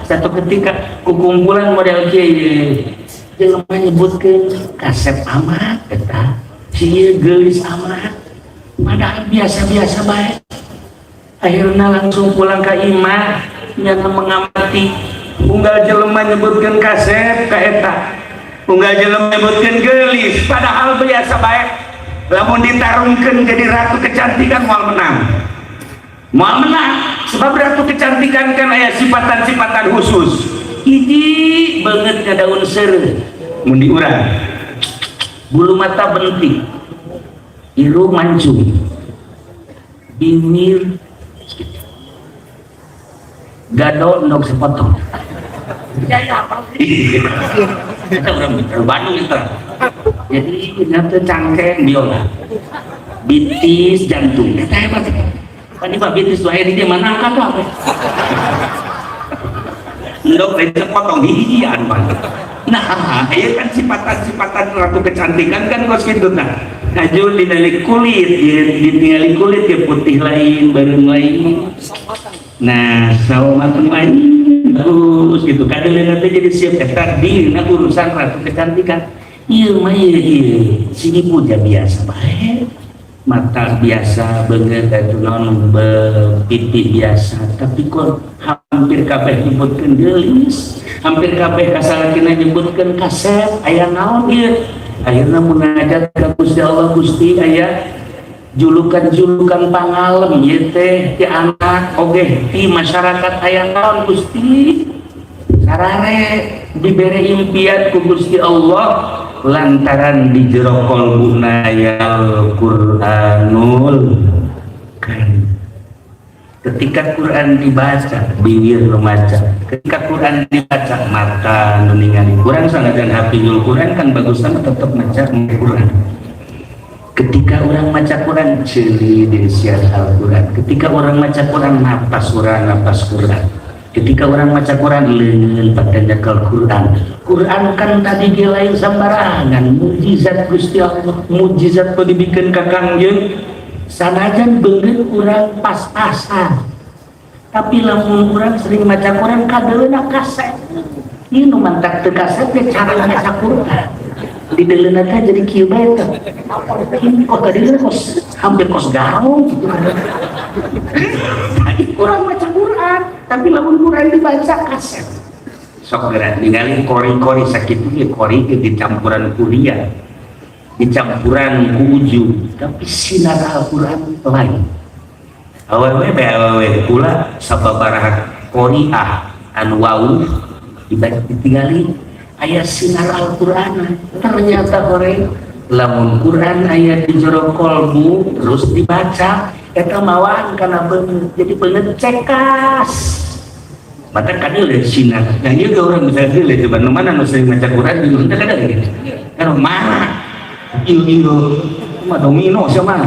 kumpulan model kiai jangan menyebutkan kasep amat kata si gelis amat padahal biasa-biasa baik. Akhirnya langsung pulang ke imah nyata mengamati unggal jelema menyebutkan kasep ka eta unggal jelema menyebutkan gelis padahal biasa baik. Lamun ditarungkan jadi ratu kecantikan moal menang sebab ratu kecantikan kan aya sifatan-sifatan khusus hiji banget ke daun ser mundi urang bulu mata bentik iru mancung bibir gado nok sepotong ya apa kita orang Bandung itu jadi nanti cangkeng biola bitis jantung kita hebat ini pak bitis lahir di mana kakak ndok itu potong hijian pak. Nah, ya kan sifatan ratu kecantikan kan kos gitu nah. Najul dinali kulit, ditinggali kulit ya putih lain, bareng lain. Nah, sawamatun lain bagus gitu. Kadang nanti jadi siap tadi nah urusan ratu kecantikan. Iya mah iya. Sini puja biasa baik. Mata biasa bener dan non pipi biasa tapi kok hampir kabeh nyebutkan gelis hampir kabeh kasalakina nyebutkan kasep aya naon ieu akhirna munajat ka Gusti Allah Gusti aya julukan-julukan pangalem ieu teh ti anak oge ti masyarakat aya naon Gusti sarare dibere impian ku Gusti Allah lantaran di jero qalbuna ya Qur'anul Karim ketika Quran dibaca bibir remaja, ketika Quran dibaca mata ningali kurang sangat dan hafizul Quran kan bagus sama tetap baca Quran. Ketika orang baca Quran celi disiar Al-Quran, ketika orang baca Quran napas Quran, ketika orang baca Quran leungeun padanya ke Quran. Quran kan tadi dia lain sembarangan, mujizat Gusti Allah, mujizat tu dibikin ka Kangjeng sanajan beungeut urang pas-pasan. Tapi lamun urang sering maca Quran kadeuna kaset. Ieu nu mantak teu kaset teh cara maca Quran. Di deleuna teh jadi kieu bae teh. Ini kok tadi kos hampir kos garong. Urang maca Quran, tapi lamun Quran dibaca kaset. Sok geura ningali kori-kori sakitu ge kori ge dicampuran kuliah. Dicampuran ku ujung, tapi sinar Al-Quran lain. Awewe pula sababaraha qori'ah anu wau ditinggali aya sinar Al-Quran. Ternyata hore lamun Quran aya di jero kolbu terus dibaca eta mawaan kana beungeut jadi beungeut cekas. Mata kan ieu sinar. Yang ieu ge urang bisa deuleu coba nu mana nu sering maca Quran di mana kada gitu. Kana mana? Iyo mah domino siapa?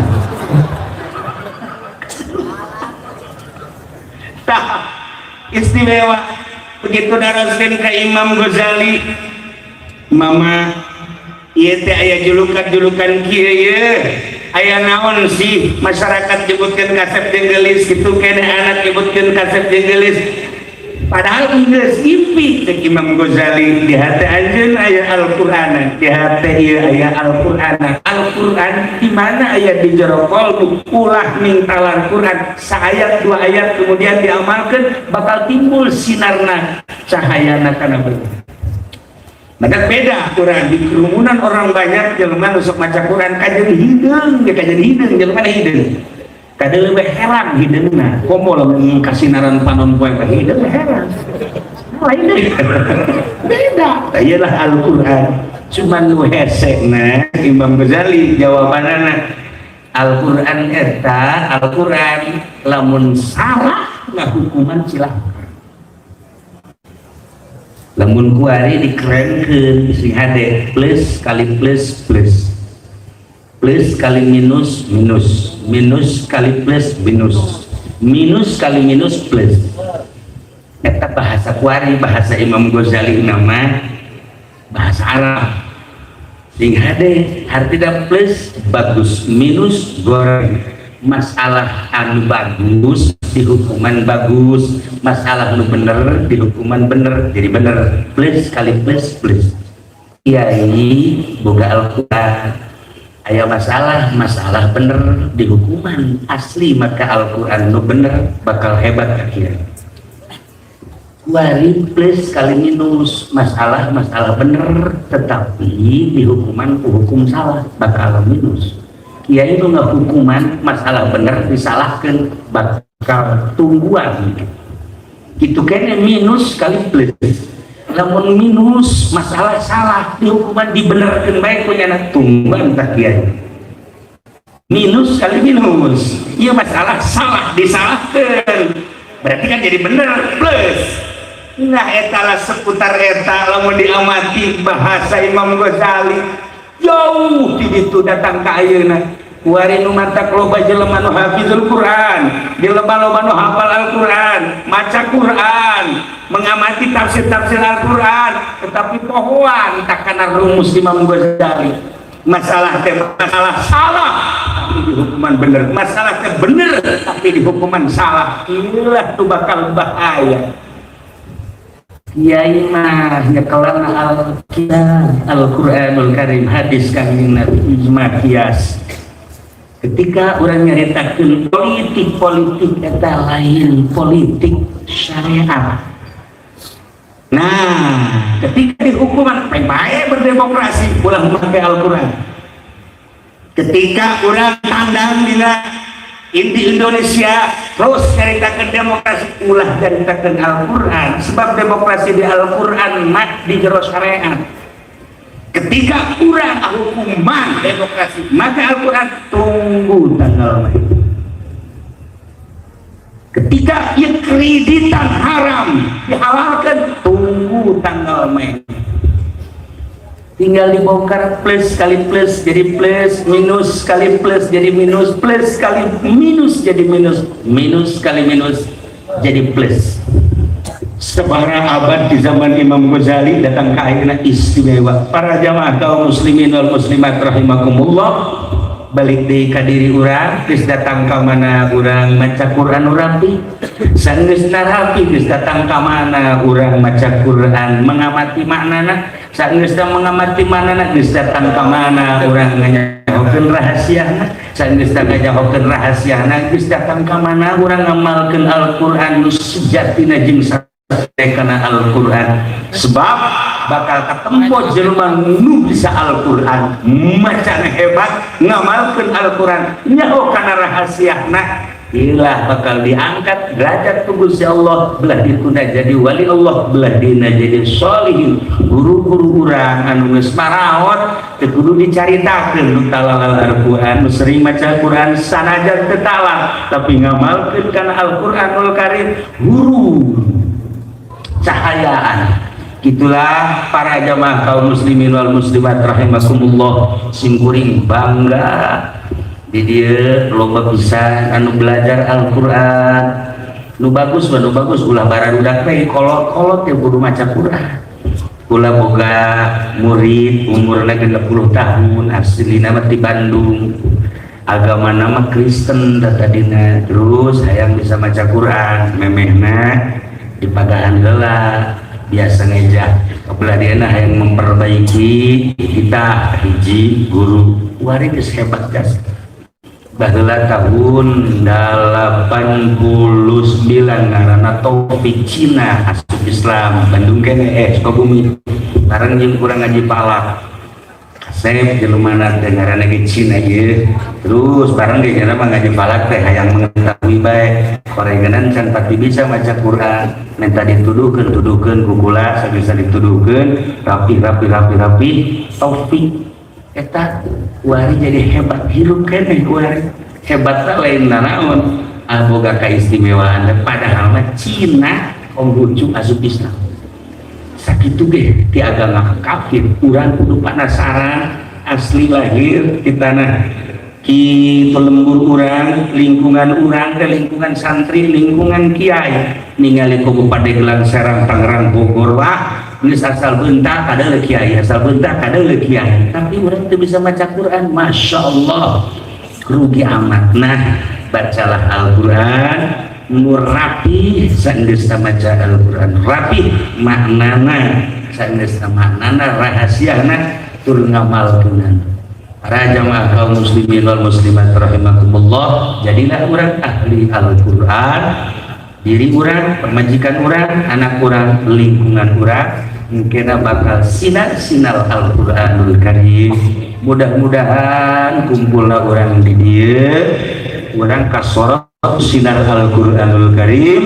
Tak istimewa begitu daraskeun ka Imam Ghazali mama ieu teh aya julukan kieu aya naon sih masyarakat nyebutkeun kasep jeung geulis kitu kene anak nyebutkeun kasep jeung geulis padahal geus impi cek Imam Ghazali di hate anjeun aya Al-Qur'an di hate ieu aya Al-Qur'an di mana aya di jero qalbu ulah mintalan Quran saayat dua ayat kemudian diamalkeun bakal timbul sinarna cahayana kana beungeut. Maka beda Quran di kerumunan orang banyak jelema nu sok maca Quran kajeun hideung jelema hideung kada leuwih heran hideungna komo lamun kasinaran panon poe hideung heran lain deui beda iyalah Al-Qur'an cuman nu hesekna Imam Ghazali jawabanana Al-Qur'an eta Al-Qur'an lamun salah ngahukuman silahkan lamun kuari dikerenkeun si hade plus kali plus kali minus kali plus minus kali minus plus eta bahasa kuari bahasa Imam Ghazali nama bahasa Arab sing hade hartina plus bagus minus goreng masalah anu bagus di hukuman bagus masalah anu bener di hukuman bener jadi bener plus kali plus kiai boga Al-Quran aya masalah bener di hukuman asli maka Al-Quran nu bener bakal hebat akhirnya kuari plus kali minus masalah bener tetapi di hukuman hukum salah bakal minus kiai nu ngahukuman masalah bener disalahkeun bakal tungguan gitu kene minus kali plus lamun minus masalah salah di hukuman dibenerkeun bae ku nya tungguan tak kiai minus kali minus ieu masalah salah disalahkeun berarti kan jadi bener plus nah eta lah seputar eta lamun diamati bahasa Imam Ghazali jauh di ditu datang ka ayeuna kuari nu mantak loba jelema nu hafizul Quran di loba-loba nu hafal Al-Quran maca Quran mengamati tafsir-tafsir Al-Quran tetapi pohoan tak kana rumus Imam Ghazali masalah teh masalah salah tapi di hukuman bener masalah teh bener tapi di hukuman salah inilah tu bakal bahaya kiai mah nyekelana Al-Quranul Karim hadis kanjeng Nabi ijma kias ketika orang nyaritakeun politik eta lain politik syariat. Nah, ketika di hukuman bae berdemokrasi ulah make Al-Qur'an. Ketika orang tandang dina di Indonesia terus nyaritakeun demokrasi ulah nyaritakeun Al-Qur'an sebab demokrasi di Al-Qur'an mat di jero syariat. Ketika kurang hukuman demokrasi maka Al-Quran tunggu tanggal main. Ketika ketika ya kreditan haram dihalalkan, tunggu tanggal main, tinggal dibongkar, plus kali plus jadi plus, minus kali plus jadi minus, plus kali minus jadi minus, minus kali minus jadi plus. Sebarang abad di zaman Imam Ghazali datang ke akhirnya istimewa. Para jamaah kaum muslimin wal muslimat rahimakumullah, balik di kadiri urang geus datang ka mana urang maca Quran rapi, saenggeus rapi geus datang ka mana urang maca Quran mengamati maknana, saenggeus mengamati maknana geus datang ka mana urang nganyahokeun rahasiana, saenggeus nganyahokeun rahasiana geus datang ka mana urang ngamalkeun Al-Qur'an nu sejatina jeung karena Al-Quran. Sebab bakal ketemu jelema nu bisa Al-Quran, macana hebat, ngamalkeun Al-Quran, nyaho kana rahasiana, ilah bakal diangkat derajat ku Gusti Allah, belah dituna jadi wali Allah, belah dina jadi sholihin. Guru-guru urang anu geus maraot teu kudu dicaritakeun nu talal Al-Qur'an, nu sering maca Al-Qur'an sanajan teu talal tapi ngamalkeun kana Al-Qur'anul Karim, guru cahayaan. Itulah para jamaah kaum muslimin wal muslimat rahimakumullah, singkuring bangga di dieu loba pisan anu belajar Al-Qur'an nu bagus ulah bararudak teh kolot-kolot teh kudu maca Qur'an. Kula boga murid umurna 30 tahun, aslina mah di Bandung, agama nama Kristen tadina, terus hayang bisa maca Quran, memehna di pagahan heula biasa ngejak kebelah diana hayang memperbaiki kita hiji guru wari geus hebat gas. Baheula tahun 89 ngaranna Taufik Cina asup Islam Bandung kene Sukabumi bareng jeung kurang ngaji palak Sep jelema teh ngaranna ge Cina ieu, terus bareng ge cenah mah ngaji palak teh hayang mengetahui bae korenganan can pati bisa maca Quran, minta dituduhkeun ku kula sabisa dituduhkeun rapi Taufik eta wari jadi hebat hirup keneh wari hebatna lain naon boga kaistimewaan padahal mah Cina konghucu asup Islam. Sakitu ge ti agama kafir, urang kudu penasaran asli lahir di tanah ki pelembur urang, lingkungan urang teh lingkungan santri, lingkungan kiai, ningali ku Padegelang Serang Tangerang Bogor wah geus asal beuntak kada kiai, asal beuntak kada kiai, tapi urang teu bisa maca Quran. Masya Allah rugi amat. Nah bacalah Al-Quran nu rapi, saenggeus maca Al-Quran rapi maknana, saenggeus maknana rahasiana tur ngamalkeun. Para jamaah kaum muslimin wal muslimat rahimakumullah, jadilah urang ahli Al-Quran, diri urang, pemajikan urang, anak urang, lingkungan urang mungkin bakal sinar Al-Quranul Karim. Mudah-mudahan kumpulna urang di dieu urang kasorot sinar Al-Quranul Karim,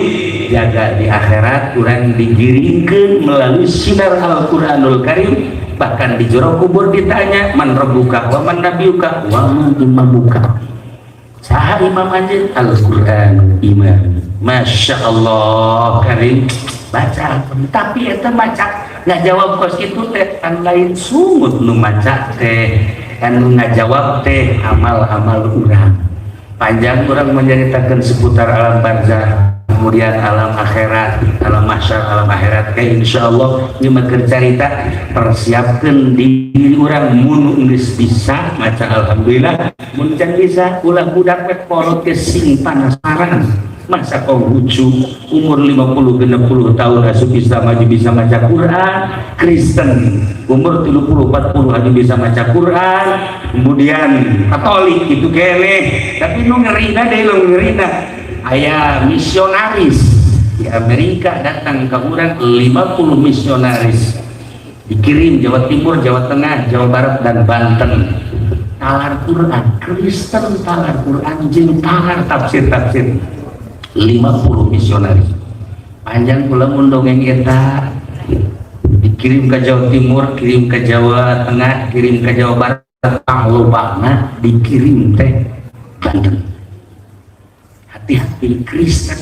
jaga di akhirat urang digiringkeun melalui sinar Al-Quranul Karim. Bahkan di jero kubur ditanya man rabbuka wa man nabiyuka wa man imamuka, saha imam anjeun? Al-Quran imam. Masya Allah Karim baca, tapi eta maca ngajawab kos itu teh kan lain sungut nu maca teh anu ngajawab teh amal-amal urang. Panjang urang menceritakan seputar alam barzah, kemudian alam akhirat, alam mahsyar, alam akhirat kayak insyaallah nyeumah cerita persiapkan diri urang mun geus bisa maca alhamdulillah, mun can bisa ulah budak we polot ke sing panasaran masa konghucu umur 50-60 tahun asup Islam aja bisa maca Quran, Kristen umur 30-40 aja bisa maca Quran, kemudian Katolik itu keneh, tapi nu ngerina deh lo ngerina aya misionaris di Amerika datang ke urang 50 misionaris dikirim Jawa Timur, Jawa Tengah, Jawa Barat dan Banten, talar Quran, Kristen talar Quran jeung talar tafsir-tafsir 50 misionaris. Panjang pula mundongeng eta dikirim ke Jawa Timur, kirim ke Jawa Tengah, kirim ke Jawa Barat, dikirim teh Banten. Hati-hati Kristen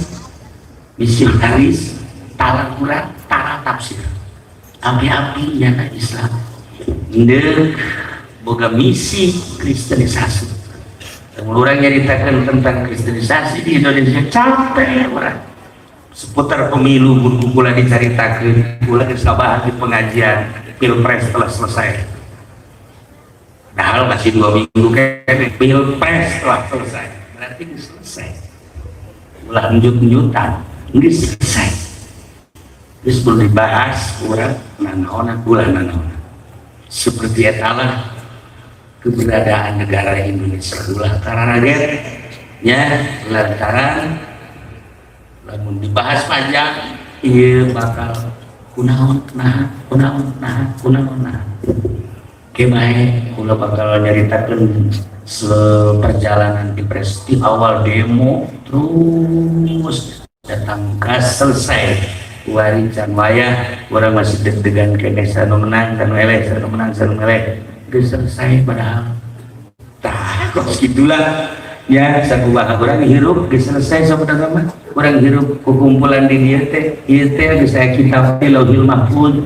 misionaris tara Quran tara tafsir api-api nyata Islam ndek boga misi kristenisasi. Orang nyaritakan tentang kristenisasi di Indonesia capek orang seputar pemilu pula diceritakan pula disabah di pengajian pilpres telah selesai. Padahal masih 2 minggu kan pilpres telah selesai, berarti selesai. Ulah lanjut-lanjutan, ini selesai. Terus belum dibahas orang nanaona ulah nanaona. Seperti etalah keberadaan negara Indonesia ulah karena ya lantaran lamun dibahas panjang iya bakal kunaon kemahe kula bakal nyaritakeun perjalanan Pilpres di awal demo terus datang gas selesai warican wayah orang masih deg-degan kene sanu menang sanu eleh sanu menang sanu eleh geus selesai padahal tah kok gitulah ya sakumaha orang hirup geus selesai saudara mah orang hirup kumpulan di dieu teh ieu teh geus aya kitab Lauhul Mahfuz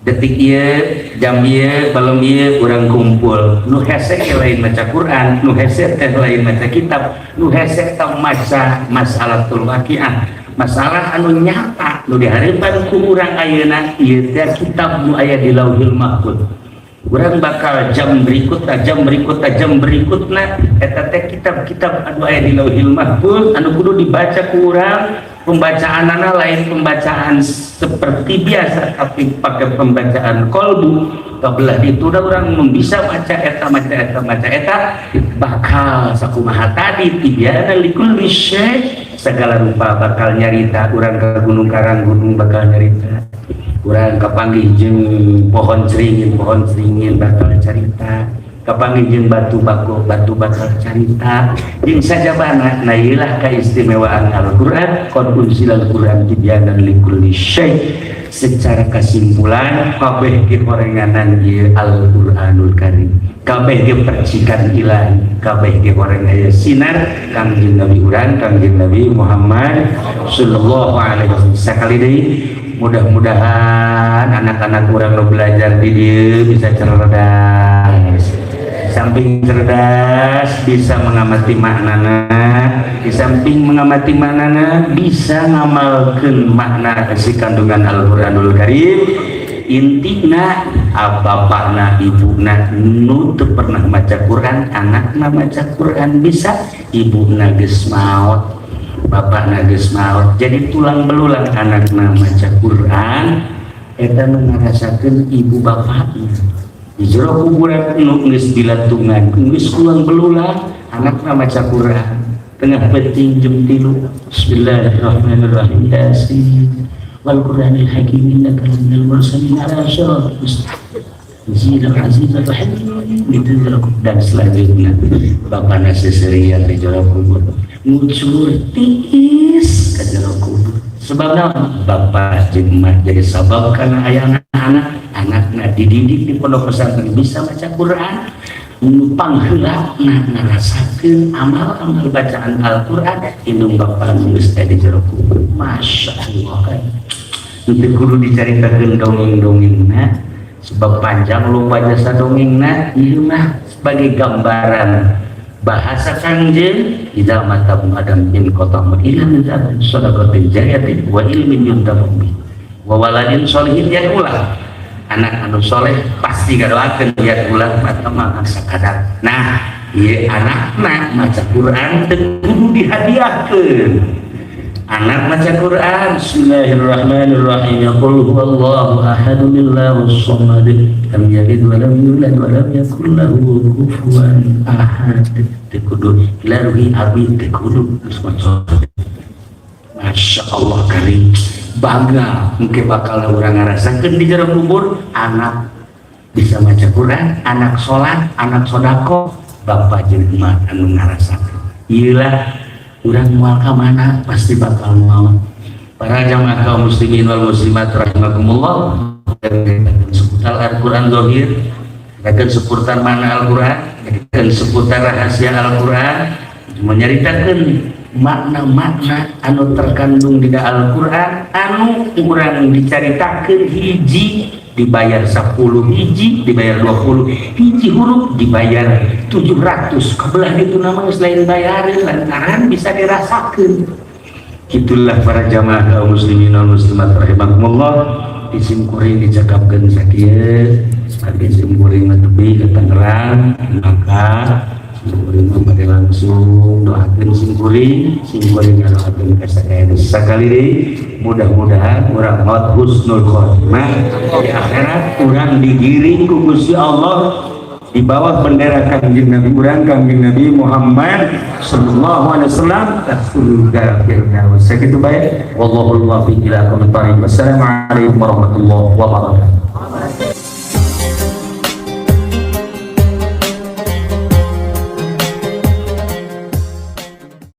detik ieu jam ieu balem ieu urang kumpul nu hese lain maca Quran nu hese teh lain maca kitab nu hese teh maca masalatul waqiah masalah anu nyata nu dihareupan ku urang ayeuna ieu teh kitab nu aya di Lauhul Mahfuz. Urang bakal jam berikutna eta teh kitab-kitab anu aya di Lauhul Mahfuz anu kudu dibaca ku urang. Pembacaanana lain pembacaan seperti biasa tapi pakai pembacaan kolbu kabelah itu udah orang bisa baca eta bakal sakumaha tadi tibiana likulli syai segala rupa bakal nyarita urang ke Gunung Karanggunung bakal nyarita urang kapanggih jeung pohon ceringin bakal cerita kapanggih jeung batu bakal carita jeung sajabana na ilah keistimewaan Al-Qur'an qad unzilal Qur'an tibyanan likulli syai secara kesimpulan kabeh ge horenganan ieu Al-Qur'anul Karim kabeh ge percikan ilahi kabeh ge horeng aya sinar kangjeng Nabi urang kangjeng Nabi Muhammad sallallahu alaihi wasallam sakali deui mudah-mudahan anak-anak urang nu belajar di dieu bisa cerdas samping cerdas bisa mengamati maknana di samping mengamati maknana bisa ngamalkeun makna isi kandungan Al-Qur'anul Karim intina bapakna ibuna nu teu pernah maca Quran anakna maca Quran bisa ibuna geus maot bapakna geus maot jadi tulang belulang anakna maca Quran eta ngarasakeun ibu bapakna di jero kuburan nu geus dilatungan geus kulang belulang anakna maca Quran tengah penting jam 3 bismillahirrahmanirrahim yasin wal qur'anil hakim innaka laminal mursalin ala siratal mustaqim azizul hakim itu dan selanjutnya bapakna seserian di jero kubur ngucur tiis ka jero kubur sebab naon bapak jeung emak jadi sabab kana aya anak-anakna dididik di pondok pesantren bisa baca Quran numpang heula ngarasakeun amal-amal bacaan Al-Qur'an indung bapak geus di jero kubur masyaallah kan itu kudu dicaritakeun dongeng-dongengna sebab panjang lupa jasa dongengna ieu mah sebagai gambaran bahasa kangjeng idza matabum adam bin qatam ila nizam sadaqatin jariyatin wa ilmin yuntabi wa waladin sholihin yad'ulah anak anu soleh pasti ngadoakeun yad'ulah mata sakadar nah ieu anakna maca Quran teu kudu dihadiahkeun anak maca Quran bismillahirrahmanirrahim qul huwallahu ahadun allahus samad lam yalid wa lam yulad wa lam yakul lahu kufuwan ahad tekudu ilahi abi tekudu masyaallah karim bangga mungkin bakal urang ngarasakeun di jero kubur anak bisa maca Quran anak salat anak sedekah bapak jeung emak anu ngarasakeun ieu lah urang moal ka mana pasti bakal mau para jamaah kaum muslimin wal muslimat rahimakumullah seputar Al-Qur'an zahir dan seputar mana Al-Qur'an dan seputar rahasia Al-Qur'an menyaritakeun makna-makna anu terkandung di Al-Quran anu kurang dicaritakeun hiji dibayar 10, hiji dibayar 20, hiji huruf dibayar 700. Kebelah itu namanya selain bayarin lantaran bisa dirasakan. Itulah para jamaah kaum muslimin wal muslimat rahimakumullah, disimkuring dicakapkeun sakieu sebagai simkuring nepi ka Tangerang, maka simkuring pada langsung doakan simkuring doakan kesadaran sekali deh. Mudah-mudahan orang maut husnul khotimah di akhirat, orang digiring ku Gusti Allah di bawah bendera kanjeng Nabi urang kanjeng Nabi Muhammad sallallahu alaihi wasallam ke surga firdaus. Sakitu bae, wallahu a'lam. Wassalamualaikum warahmatullahi wabarakatuh.